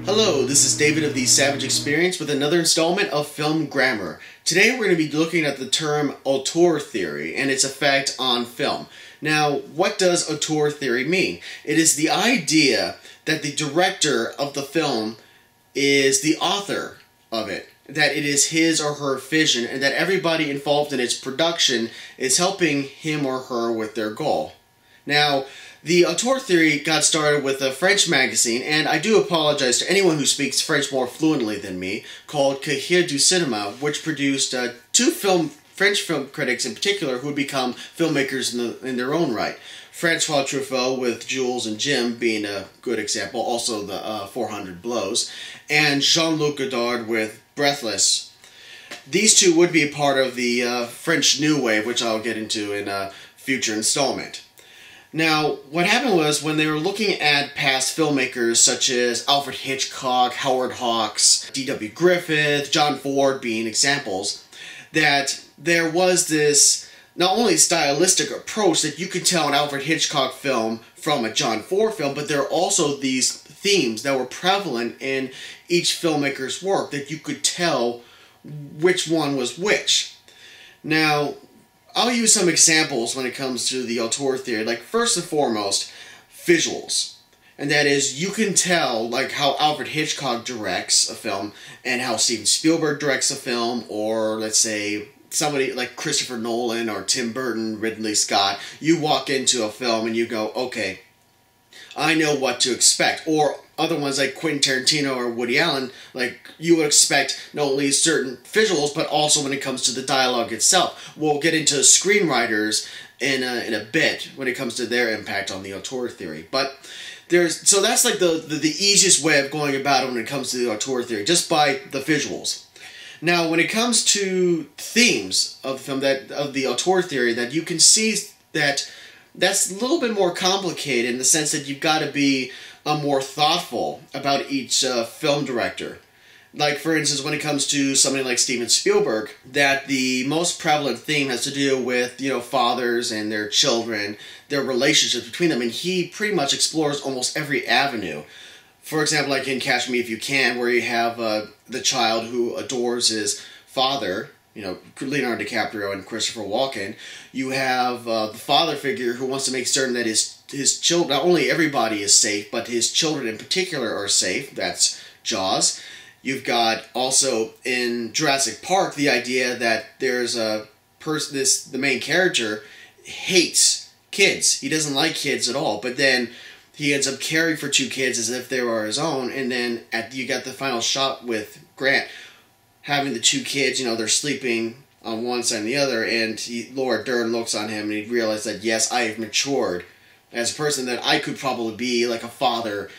Hello, this is David of the Savage Experience with another installment of Film Grammar. Today we're going to be looking at the term Auteur Theory and its effect on film. Now, what does Auteur Theory mean? It is the idea that the director of the film is the author of it, that it is his or her vision, and that everybody involved in its production is helping him or her with their goal. Now, the Auteur Theory got started with a French magazine, and I do apologize to anyone who speaks French more fluently than me, called Cahiers du Cinéma, which produced two French film critics in particular who would become filmmakers in their own right. Francois Truffaut with Jules and Jim being a good example, also the 400 Blows, and Jean-Luc Godard with Breathless. These two would be a part of the French New Wave, which I'll get into in a future installment. Now, what happened was, when they were looking at past filmmakers such as Alfred Hitchcock, Howard Hawks, D.W. Griffith, John Ford being examples, that there was this not only stylistic approach that you could tell an Alfred Hitchcock film from a John Ford film, but there are also these themes that were prevalent in each filmmaker's work that you could tell which one was which. Now, I'll use some examples when it comes to the Auteur Theory. Like, first and foremost, visuals. And that is, you can tell, like, how Alfred Hitchcock directs a film and how Steven Spielberg directs a film, or, let's say, somebody like Christopher Nolan or Tim Burton, Ridley Scott. You walk into a film and you go, okay, I know what to expect. Or other ones like Quentin Tarantino or Woody Allen, like, you would expect not only certain visuals, but also when it comes to the dialogue itself. We'll get into screenwriters in a bit when it comes to their impact on the Auteur Theory. But so that's like the easiest way of going about it when it comes to the Auteur Theory, just by the visuals. Now, when it comes to themes of the film, of the Auteur Theory, that you can see that's a little bit more complicated in the sense that you've got to be more thoughtful about each film director. Like, for instance, when it comes to somebody like Steven Spielberg, that the most prevalent theme has to do with, fathers and their children, their relationships between them, and he pretty much explores almost every avenue. For example, like in Catch Me If You Can, where you have the child who adores his father, Leonardo DiCaprio and Christopher Walken. You have the father figure who wants to make certain that his children, not only everybody is safe, but his children in particular are safe. That's Jaws. You've got also in Jurassic Park the idea that there's a person, the main character hates kids. He doesn't like kids at all, but then he ends up caring for two kids as if they were his own, and then you got the final shot with Grant having the two kids, they're sleeping on one side and the other, and Laura Dern looks on him and he realizes that, yes, I have matured as a person, that I could probably be like a father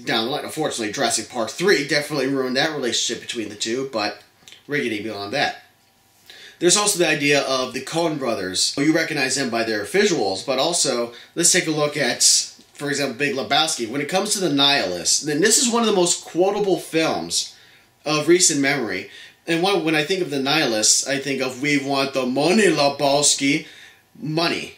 down the line. Unfortunately, Jurassic Park 3 definitely ruined that relationship between the two, but we're getting beyond that. There's also the idea of the Coen brothers. You recognize them by their visuals, but also, let's take a look at, for example, Big Lebowski. When it comes to The Nihilist, then this is one of the most quotable films of recent memory. And when I think of The Nihilist, I think of, we want the money, Lebowski. Money.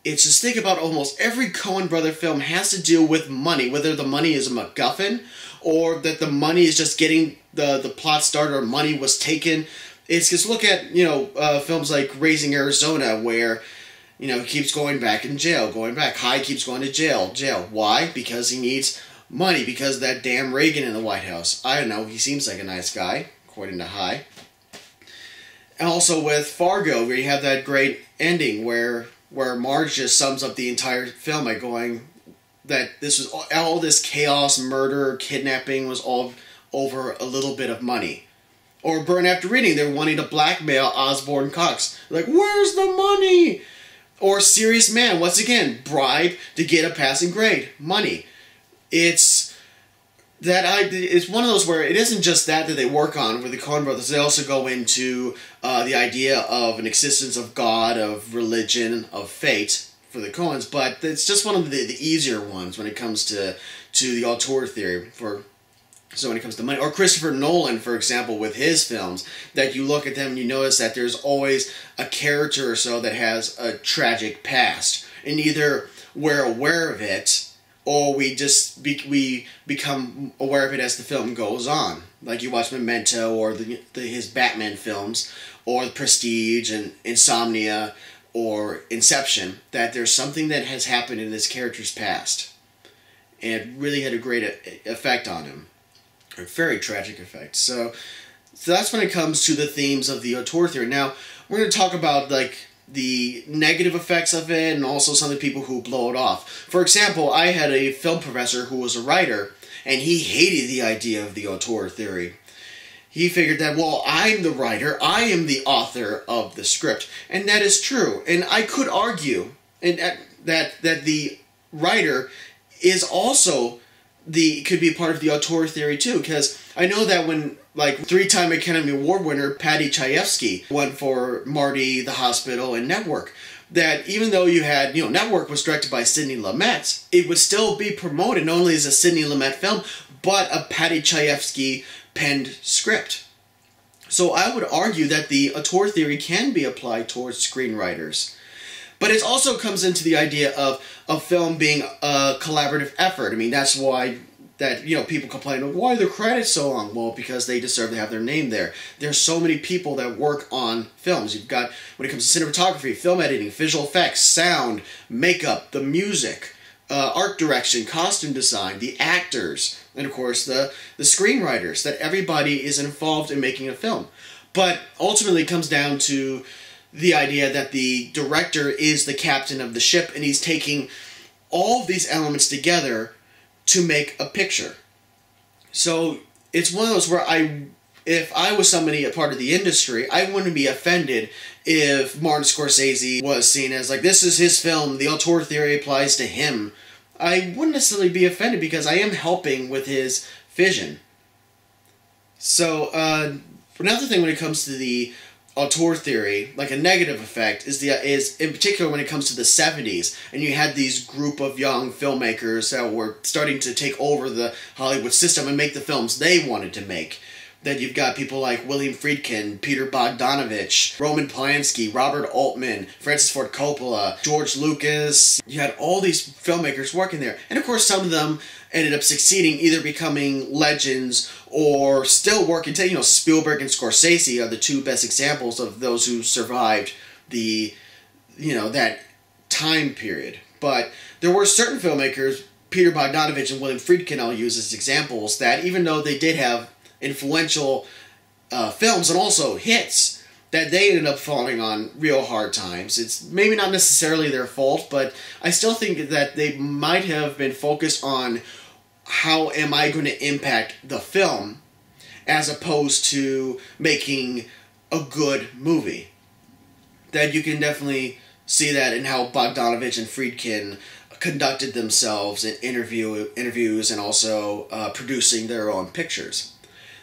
It's just, think about almost every Coen brother film has to deal with money, whether the money is a MacGuffin, or that the money is just getting the plot started, or money was taken. It's just, look at, films like Raising Arizona, where he keeps going back in jail, going back. High keeps going to jail. Why? Because he needs money, because of that damn Reagan in the White House. I don't know, he seems like a nice guy, according to High. And also with Fargo, where you have that great ending where Marge just sums up the entire film by going that this was all this chaos, murder, kidnapping was all over a little bit of money. Or Burn After Reading, they're wanting to blackmail Osborne Cox. Like, where's the money? Or Serious Man, once again, bribe to get a passing grade. Money. It's one of those where it isn't just that they work on with the Coen brothers. They also go into the idea of an existence of God, of religion, of fate for the Coens. But it's just one of the easier ones when it comes to the Auteur Theory. So when it comes to money, or Christopher Nolan, for example, with his films, that you look at them and you notice that there's always a character or so that has a tragic past, and either we're aware of it, or we become aware of it as the film goes on. Like you watch Memento or his Batman films, or The Prestige and Insomnia or Inception, that there's something that has happened in this character's past. And it really had a great effect on him. A very tragic effect. So that's when it comes to the themes of the auteur theory. Now, we're going to talk about like the negative effects of it and also some of the people who blow it off. For example, I had a film professor who was a writer, and he hated the idea of the auteur theory. He figured that, well, I'm the writer, I am the author of the script. And that is true. And I could argue that the writer is also could be part of the auteur theory too, because I know that when, like, 3-time Academy Award winner Paddy Chayefsky went for Marty, The Hospital, and Network, that even though you had, Network was directed by Sidney Lumet, it would still be promoted not only as a Sidney Lumet film, but a Paddy Chayefsky penned script. So I would argue that the auteur theory can be applied towards screenwriters. But it also comes into the idea of film being a collaborative effort. I mean, that's why people complain, why are the credits so long? Well, because they deserve to have their name there. There's so many people that work on films. You've got, when it comes to cinematography, film editing, visual effects, sound, makeup, the music, art direction, costume design, the actors, and of course the screenwriters, that everybody is involved in making a film. But ultimately it comes down to the idea that the director is the captain of the ship, and he's taking all of these elements together to make a picture. So it's one of those where if I was somebody, a part of the industry, I wouldn't be offended if Martin Scorsese was seen as like, this is his film, the auteur theory applies to him. I wouldn't necessarily be offended because I am helping with his vision. So another thing when it comes to the auteur theory, like a negative effect, is in particular when it comes to the 70s, and you had these group of young filmmakers that were starting to take over the Hollywood system and make the films they wanted to make. Then you've got people like William Friedkin, Peter Bogdanovich, Roman Polanski, Robert Altman, Francis Ford Coppola, George Lucas. You had all these filmmakers working there. And of course some of them ended up succeeding, either becoming legends or still working. Spielberg and Scorsese are the two best examples of those who survived that time period. But there were certain filmmakers, Peter Bogdanovich and William Friedkin I'll use as examples, that even though they did have influential films and also hits, that they ended up falling on real hard times. It's maybe not necessarily their fault, but I still think that they might have been focused on how am I going to impact the film as opposed to making a good movie. That you can definitely see that in how Bogdanovich and Friedkin conducted themselves in interviews and also producing their own pictures.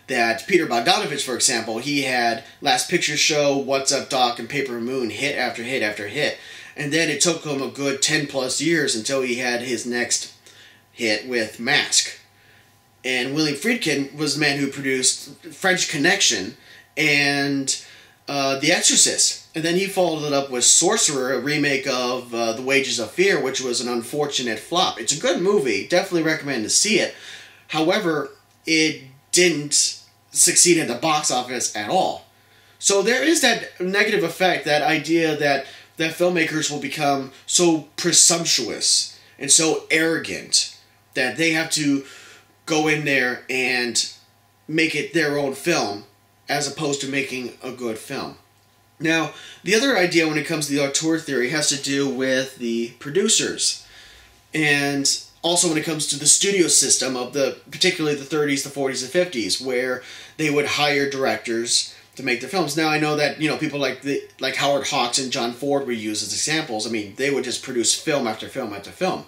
That Peter Bogdanovich, for example, he had Last Picture Show, What's Up Doc, and Paper Moon hit after hit after hit. And then it took him a good 10 plus years until he had his next hit with Mask. And William Friedkin was the man who produced French Connection and The Exorcist. And then he followed it up with Sorcerer, a remake of The Wages of Fear, which was an unfortunate flop. It's a good movie. Definitely recommend to see it. However, it didn't succeed at the box office at all. So there is that negative effect, that idea that filmmakers will become so presumptuous and so arrogant that they have to go in there and make it their own film as opposed to making a good film. Now, the other idea when it comes to the auteur theory has to do with the producers. And also when it comes to the studio system of particularly the 30s, the 40s, and 50s, where they would hire directors to make their films. Now I know that people like Howard Hawks and John Ford were used as examples. I mean, they would just produce film after film after film.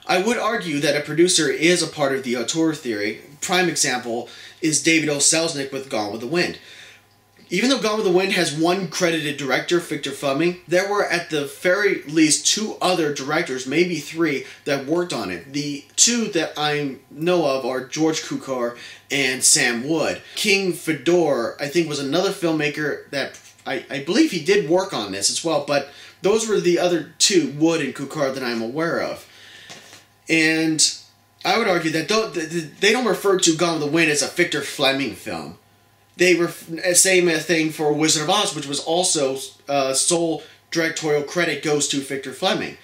I would argue that a producer is a part of the auteur theory. Prime example is David O. Selznick with Gone with the Wind. Even though Gone with the Wind has one credited director, Victor Fleming, there were at the very least 2 other directors, maybe 3, that worked on it. The 2 that I know of are George Cukor and Sam Wood. King Vidor, I think, was another filmmaker that I believe he did work on this as well, but those were the other 2, Wood and Cukor, that I'm aware of. And I would argue that they don't refer to Gone with the Wind as a Victor Fleming film. They were same thing for Wizard of Oz, which was also sole directorial credit goes to Victor Fleming.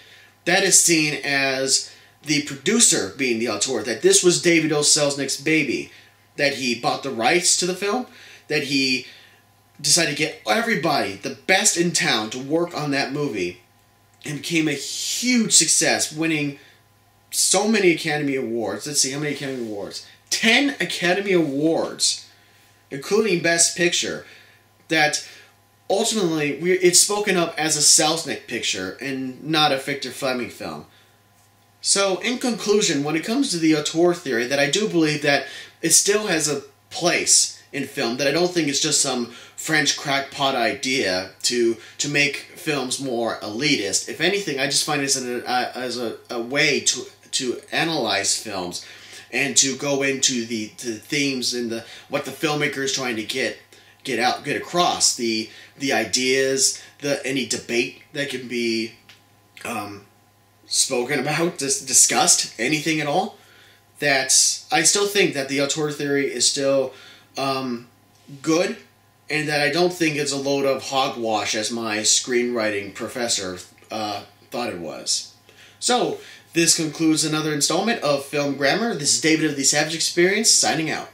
That is seen as the producer being the auteur, that this was David O. Selznick's baby, that he bought the rights to the film, that he decided to get everybody, the best in town, to work on that movie, and became a huge success, winning so many Academy Awards. Let's see, how many Academy Awards? 10 Academy Awards, including Best Picture, that ultimately it's spoken of as a Selznick picture and not a Victor Fleming film. So, in conclusion, when it comes to the auteur theory, that I do believe that it still has a place in film, that I don't think it's just some French crackpot idea to make films more elitist. If anything, I just find it as a way to analyze films and to go into the themes and what the filmmaker is trying to get across, the ideas, any debate that can be spoken about, discussed, anything at all. That I still think that the auteur theory is still good, and that I don't think it's a load of hogwash as my screenwriting professor thought it was. So, this concludes another installment of Film Grammar. This is David of the Savage Experience, signing out.